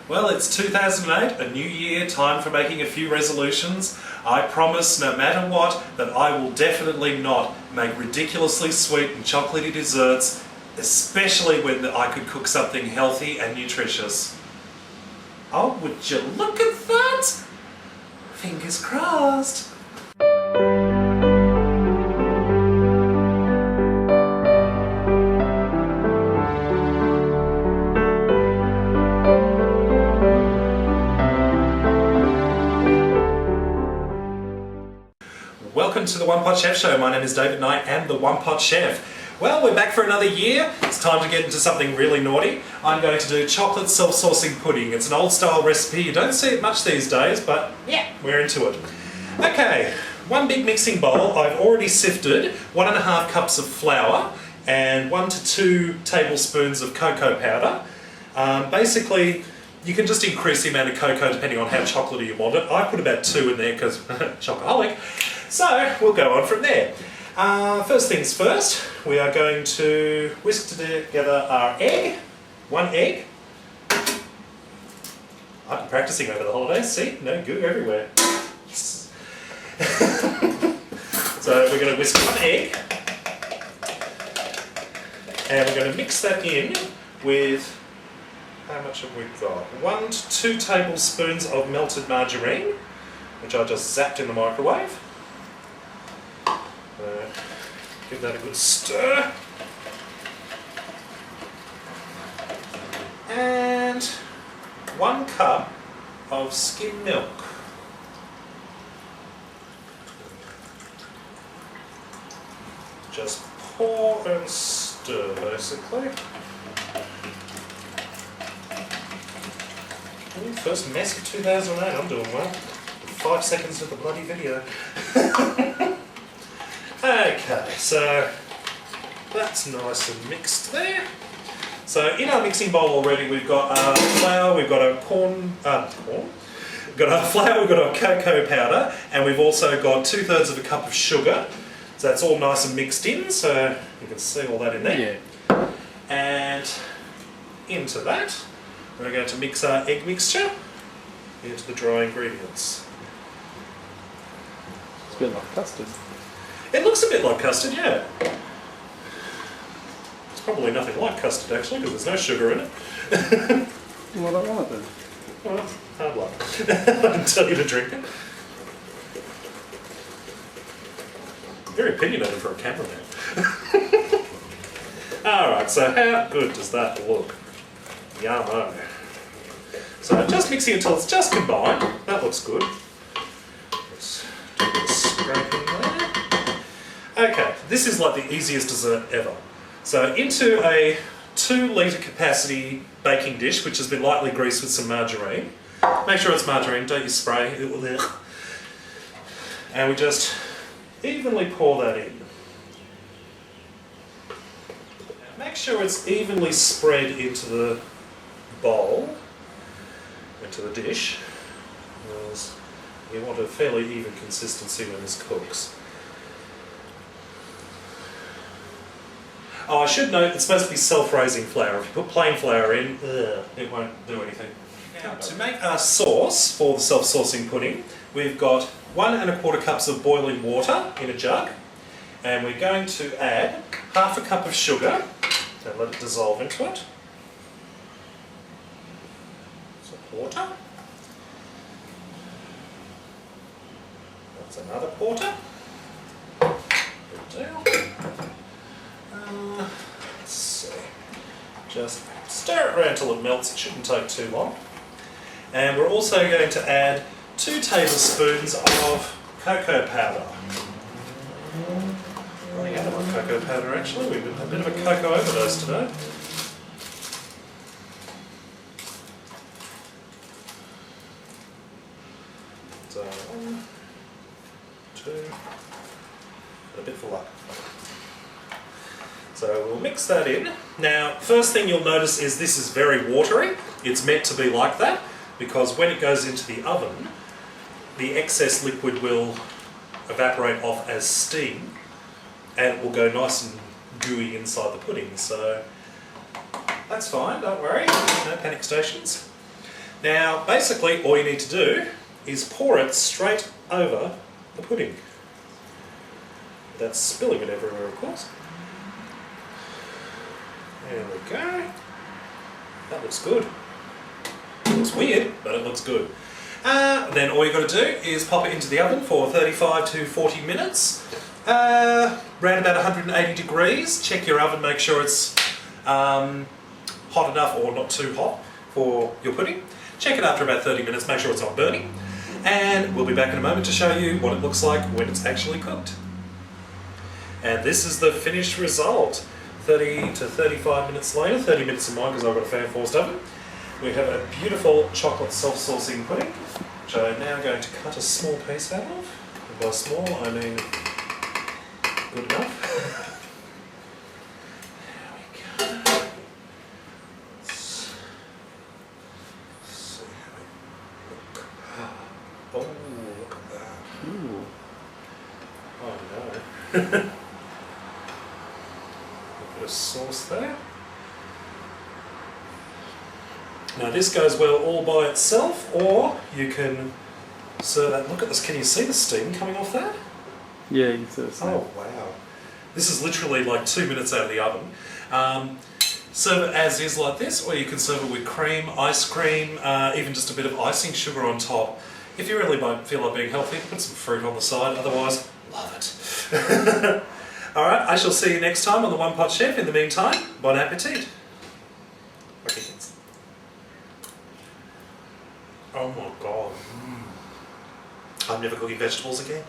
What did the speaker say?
Well, it's 2008, a new year, time for making a few resolutions. I promise, no matter what, that I will definitely not make ridiculously sweet and chocolatey desserts, especially when I could cook something healthy and nutritious. Oh, would you look at that? Fingers crossed. Welcome to the One Pot Chef Show. My name is David and I am the One Pot Chef. Well, we're back for another year. It's time to get into something really naughty. I'm going to do chocolate self-saucing pudding. It's an old style recipe. You don't see it much these days, but yeah, we're into it. Okay, one big mixing bowl. I've already sifted 1.5 cups of flour and 1 to 2 tablespoons of cocoa powder. Basically, you can just increase the amount of cocoa depending on how chocolatey you want it. I put about 2 in there because chocoholic. So we'll go on from there. First things first, we are going to whisk together our egg. 1 egg. I've been practicing over the holidays. See, no goo everywhere. So we're going to whisk 1 egg. And we're going to mix that in with, how much have we got? 1 to 2 tablespoons of melted margarine, which I just zapped in the microwave. Give that a good stir. And 1 cup of skim milk. Just pour and stir, basically. First mess of 2008, I'm doing well. 5 seconds of the bloody video. Okay, so that's nice and mixed there. So in our mixing bowl already we've got our flour, we've got our we've got our flour, we've got our cocoa powder, and we've also got 2/3 of a cup of sugar. So that's all nice and mixed in, so you can see all that in there. Yeah. And into that, we're going to mix our egg mixture into the dry ingredients. It's a bit like custard. It looks a bit like custard, yeah. It's probably nothing like custard actually, because there's no sugar in it. Well, I don't want it then. Well, hard luck. I didn't tell you to drink it. Very opinionated for a cameraman. Alright, so how good does that look? Yummo. So just mixing it until it's just combined. That looks good. Let's do a bit of scraping there. Okay, this is like the easiest dessert ever. So into a 2-litre capacity baking dish, which has been lightly greased with some margarine. Make sure it's margarine, don't use spray. And we just evenly pour that in. Make sure it's evenly spread into the bowl, into the dish, because you want a fairly even consistency when this cooks. Oh, I should note it's supposed to be self-raising flour. If you put plain flour in, it won't do anything. Now, to make our sauce for the self-saucing pudding, we've got 1¼ cups of boiling water in a jug, and we're going to add 1/2 cup of sugar and let it dissolve into it. So quarter. That's another quarter. Good deal. Let's see. Just stir it around till it melts. It shouldn't take too long. And we're also going to add 2 tablespoons of cocoa powder. Running out of my cocoa powder actually. We've had a bit of a cocoa overdose today. So 1, 2, a bit full up. So we'll mix that in. Now, first thing you'll notice is this is very watery. It's meant to be like that because when it goes into the oven, the excess liquid will evaporate off as steam and it will go nice and gooey inside the pudding. So that's fine, don't worry, no panic stations. Now, basically, all you need to do is pour it straight over the pudding. Without spilling it everywhere, of course. There we go. That looks good. It looks weird, but it looks good. Then all you've got to do is pop it into the oven for 35 to 40 minutes. Around about 180 degrees. Check your oven, make sure it's hot enough or not too hot for your pudding. Check it after about 30 minutes, make sure it's not burning. And we'll be back in a moment to show you what it looks like when it's actually cooked. And this is the finished result. 30 to 35 minutes later, 30 minutes in mine because I've got a fan forced oven. We have a beautiful chocolate self-saucing pudding, which I'm now going to cut a small piece out of. And by small, I mean good enough. There we go. Let's see how we look. Oh, look at that. Ooh. Oh no. A bit of sauce there. Now this goes well all by itself, or you can serve that. Look at this, can you see the steam coming off that? Yeah, you can see it. Oh wow. This is literally like 2 minutes out of the oven. Serve it as is like this, or you can serve it with cream, ice cream, even just a bit of icing sugar on top. If you really feel like being healthy, put some fruit on the side, otherwise, love it. Alright, I shall see you next time on the One Pot Chef. In the meantime, bon appetit. Okay. Oh my god. I'm never cooking vegetables again.